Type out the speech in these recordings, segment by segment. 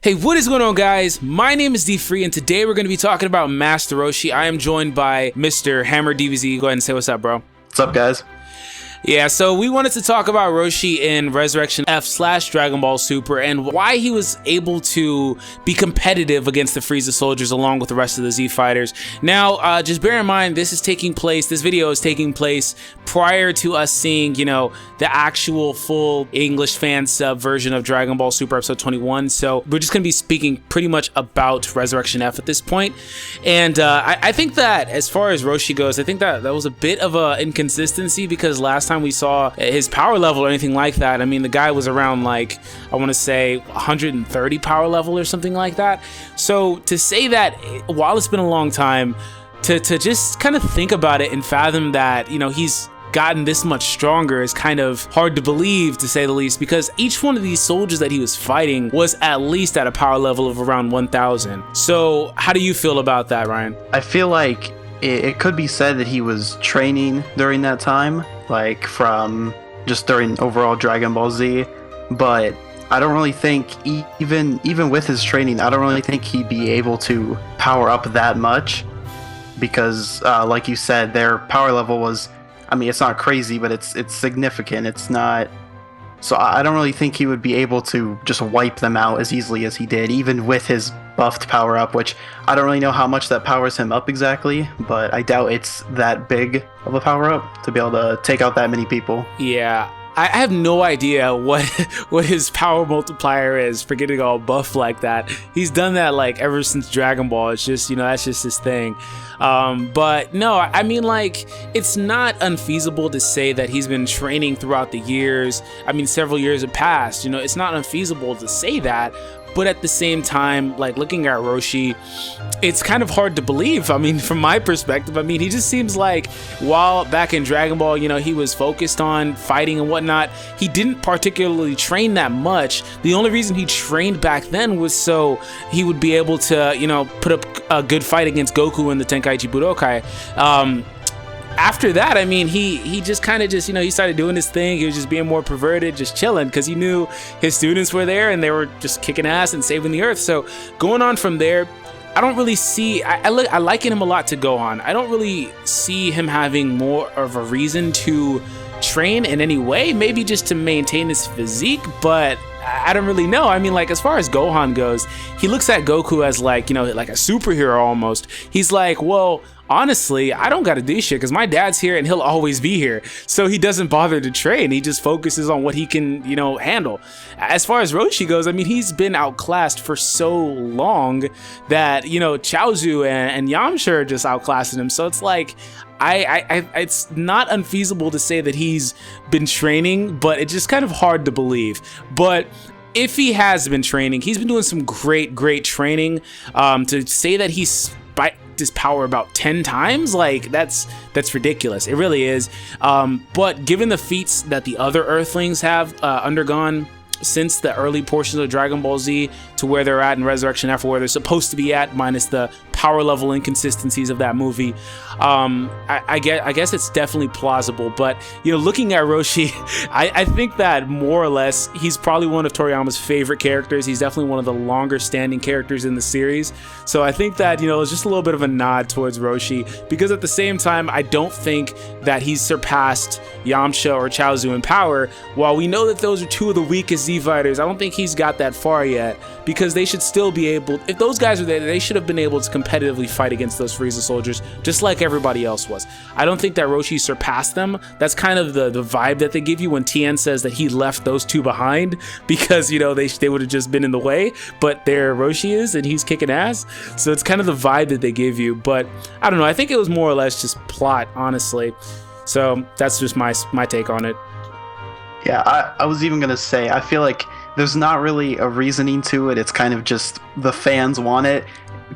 Hey, what is going on, guys? My name is D-Free, and today we're going to be talking about Master Roshi. I am joined by Mr. Hammer DBZ. Go ahead and say what's up, bro. What's up, guys? Yeah, so we wanted to talk about Roshi in Resurrection F/Dragon Ball Super and why he was able to be competitive against the Frieza soldiers along with the rest of the Z fighters. Now, just bear in mind, this video is taking place prior to us seeing, the actual full English fan sub version of Dragon Ball Super Episode 21. So we're just going to be speaking pretty much about Resurrection F at this point. And I think that as far as Roshi goes, I think that was a bit of an inconsistency because last time we saw his power level or anything like that, I mean, the guy was around, like, I want to say 130 power level or something like that. So to say that, while it's been a long time, to just kind of think about it and fathom that, he's gotten this much stronger is kind of hard to believe, to say the least, because each one of these soldiers that he was fighting was at least at a power level of around 1000. So how do you feel about that, Ryan? I feel like it could be said that he was training during that time, like from just during overall Dragon Ball Z, but I don't really think even with his training, I don't really think he'd be able to power up that much because like you said, their power level was, I mean, it's not crazy, but it's significant. It's not, so I don't really think he would be able to just wipe them out as easily as he did, even with his buffed power up, which I don't really know how much that powers him up exactly, but I doubt it's that big of a power up to be able to take out that many people. Yeah, I have no idea what his power multiplier is for getting all buff like that. He's done that like ever since Dragon Ball. It's just, that's just his thing. But no, I mean, like, it's not unfeasible to say that he's been training throughout the years. I mean, several years have passed, it's not unfeasible to say that. But at the same time, like, looking at Roshi, it's kind of hard to believe. I mean, from my perspective, I mean, he just seems like while back in Dragon Ball, he was focused on fighting and whatnot, he didn't particularly train that much. The only reason he trained back then was so he would be able to, put up a good fight against Goku in the Tenkaichi Budokai. After that, I mean, he just kind of just, he started doing his thing. He was just being more perverted, just chilling, because he knew his students were there and they were just kicking ass and saving the earth. So going on from there, I don't really see, I liken him a lot to Gohan. I don't really see him having more of a reason to train in any way, maybe just to maintain his physique, but I don't really know. I mean, like, as far as Gohan goes, he looks at Goku as like, like a superhero almost. He's like, well, honestly, I don't gotta do shit because my dad's here and he'll always be here. So he doesn't bother to train. He just focuses on what he can, handle. As far as Roshi goes, I mean, he's been outclassed for so long that, Chaozu and Yamcha are just outclassing him. So it's like, it's not unfeasible to say that he's been training, but it's just kind of hard to believe. But if he has been training, he's been doing some great training. To say that he's spiked his power about 10 times, like, that's ridiculous. It really is. But given the feats that the other Earthlings have undergone since the early portions of Dragon Ball Z to where they're at in Resurrection F, where they're supposed to be at, minus the power level inconsistencies of that movie, I guess it's definitely plausible. But looking at Roshi, I think that more or less he's probably one of Toriyama's favorite characters. He's definitely one of the longer standing characters in the series. So I think that it's just a little bit of a nod towards Roshi, because at the same time, I don't think that he's surpassed Yamcha or Chaozu in power. While we know that those are two of the weakest Z fighters, I don't think he's got that far yet, because they should still be able, if those guys are there, they should have been able to competitively fight against those Frieza soldiers just like everybody else was. I don't think that Roshi surpassed them. That's kind of the vibe that they give you when Tien says that he left those two behind because they would have just been in the way, but there Roshi is and he's kicking ass. So it's kind of the vibe that they give you. But I don't know, I think it was more or less just plot, honestly. So that's just my take on it. Yeah, I was even gonna say, I feel like there's not really a reasoning to it. It's kind of just the fans want it.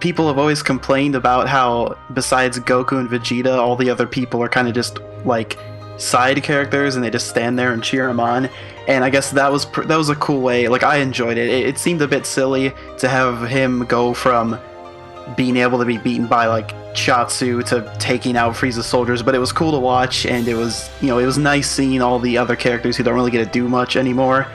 People have always complained about how, besides Goku and Vegeta, all the other people are kind of just like side characters and they just stand there and cheer him on. And I guess that was a cool way. Like, I enjoyed it. It seemed a bit silly to have him go from being able to be beaten by like Shatsu to taking out Frieza soldiers, but it was cool to watch, and it was nice seeing all the other characters who don't really get to do much anymore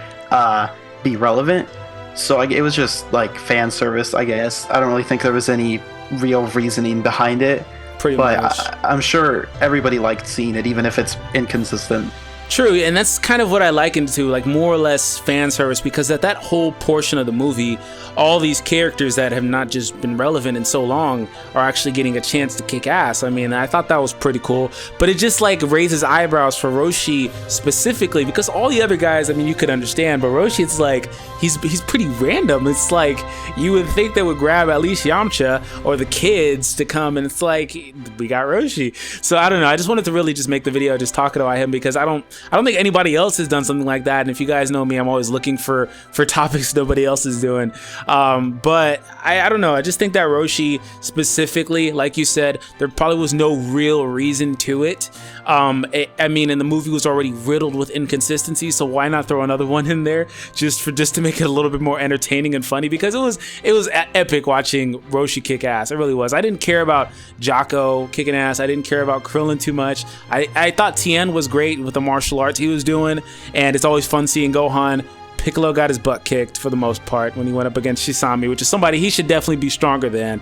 be relevant. So it was just like fan service, I guess. I don't really think there was any real reasoning behind it. Pretty but much. I'm sure everybody liked seeing it, even if it's inconsistent. True, and that's kind of what I liken to, like more or less fan service, because at that whole portion of the movie, all these characters that have not just been relevant in so long are actually getting a chance to kick ass. I mean, I thought that was pretty cool, but it just like raises eyebrows for Roshi specifically, because all the other guys, I mean, you could understand, but Roshi, it's like he's pretty random. It's like you would think they would grab at least Yamcha or the kids to come, and it's like we got Roshi. So I don't know. I just wanted to really just make the video just talking about him, because I don't think anybody else has done something like that. And if you guys know me, I'm always looking for topics nobody else is doing. But I don't know. I just think that Roshi specifically, like you said, there probably was no real reason to it. I mean, and the movie was already riddled with inconsistencies, so why not throw another one in there just to make it a little bit more entertaining and funny? Because it was epic watching Roshi kick ass. It really was. I didn't care about Jocko kicking ass. I didn't care about Krillin too much. I thought Tien was great with the martial arts he was doing, and it's always fun seeing Gohan. Piccolo got his butt kicked for the most part when he went up against Shisami, which is somebody he should definitely be stronger than.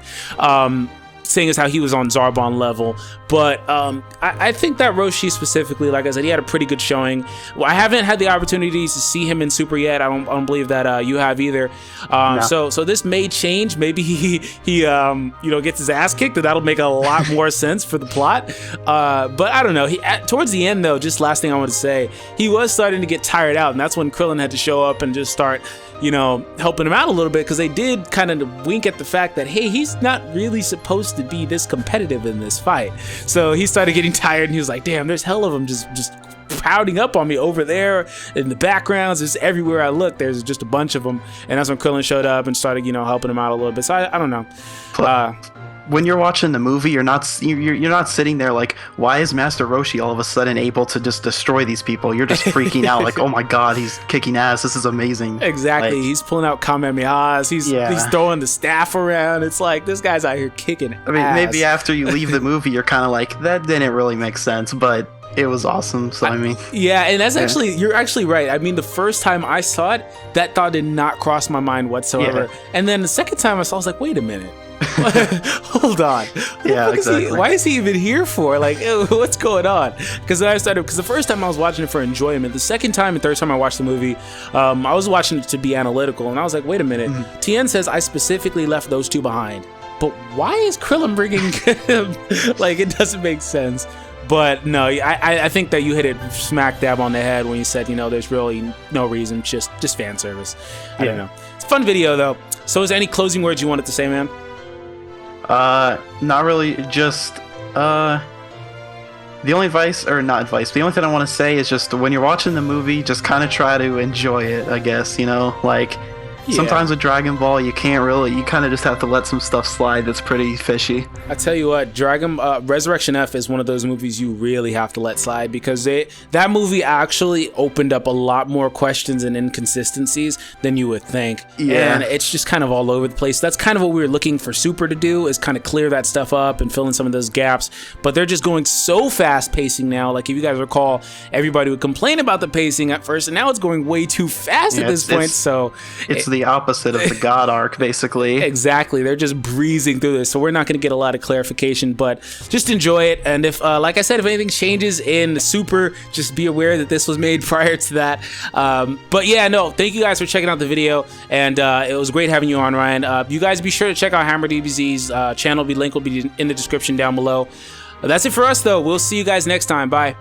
Seeing as how he was on Zarbon level. But I think that Roshi specifically, like I said, he had a pretty good showing. Well, I haven't had the opportunities to see him in Super yet. I don't believe that you have either. No. So this may change. Maybe he gets his ass kicked, and that'll make a lot more sense for the plot. But I don't know. Towards the end though, just last thing I want to say, he was starting to get tired out, and that's when Krillin had to show up and just start helping him out a little bit, because they did kind of wink at the fact that, hey, he's not really supposed to be this competitive in this fight. So he started getting tired, and he was like, damn, there's hell of them just crowding up on me over there in the backgrounds. Just everywhere I look, there's just a bunch of them. And that's when Krillin showed up and started, helping him out a little bit. So I don't know. When you're watching the movie, you're not sitting there like, why is Master Roshi all of a sudden able to just destroy these people? You're just freaking out like, oh my god, he's kicking ass. This is amazing. Exactly. He's pulling out Kamehamehas. He's throwing the staff around. It's like, this guy's out here kicking ass. I mean, maybe after you leave the movie, you're kind of like, that didn't really make sense, but it was awesome. So I mean, yeah, and that's you're actually right. I mean, the first time I saw it, that thought did not cross my mind whatsoever. Yeah. And then the second time I saw it, I was like, wait a minute. Hold on. Yeah, exactly. Why is he even here for? Like, what's going on? Because the first time I was watching it for enjoyment. The second time and third time I watched the movie, I was watching it to be analytical, and I was like, wait a minute. Mm-hmm. Tien says I specifically left those two behind, but why is Krillin bringing him? Like, it doesn't make sense. But no, I think that you hit it smack dab on the head when you said, there's really no reason, just fan service. I don't know. It's a fun video though. So is there any closing words you wanted to say, man? Not really, just, the only the only thing I want to say is just when you're watching the movie, just kind of try to enjoy it, I guess, like, sometimes with Dragon Ball, you kind of just have to let some stuff slide that's pretty fishy. I tell you what, Resurrection F is one of those movies you really have to let slide, because that movie actually opened up a lot more questions and inconsistencies than you would think. Yeah. And it's just kind of all over the place. That's kind of what we were looking for Super to do, is kind of clear that stuff up and fill in some of those gaps. But they're just going so fast pacing now. Like, if you guys recall, everybody would complain about the pacing at first, and now it's going way too fast at this point. So it's the opposite of the God arc, basically. Exactly. They're just breezing through this, so we're not going to get a lot of clarification, but just enjoy it. And if like I said, if anything changes in Super, just be aware that this was made prior to that. But yeah, no, thank you guys for checking out the video, and it was great having you on, Ryan. You guys be sure to check out Hammer DBZ's channel. Link will be in the description down below. That's it for us though. We'll see you guys next time. Bye.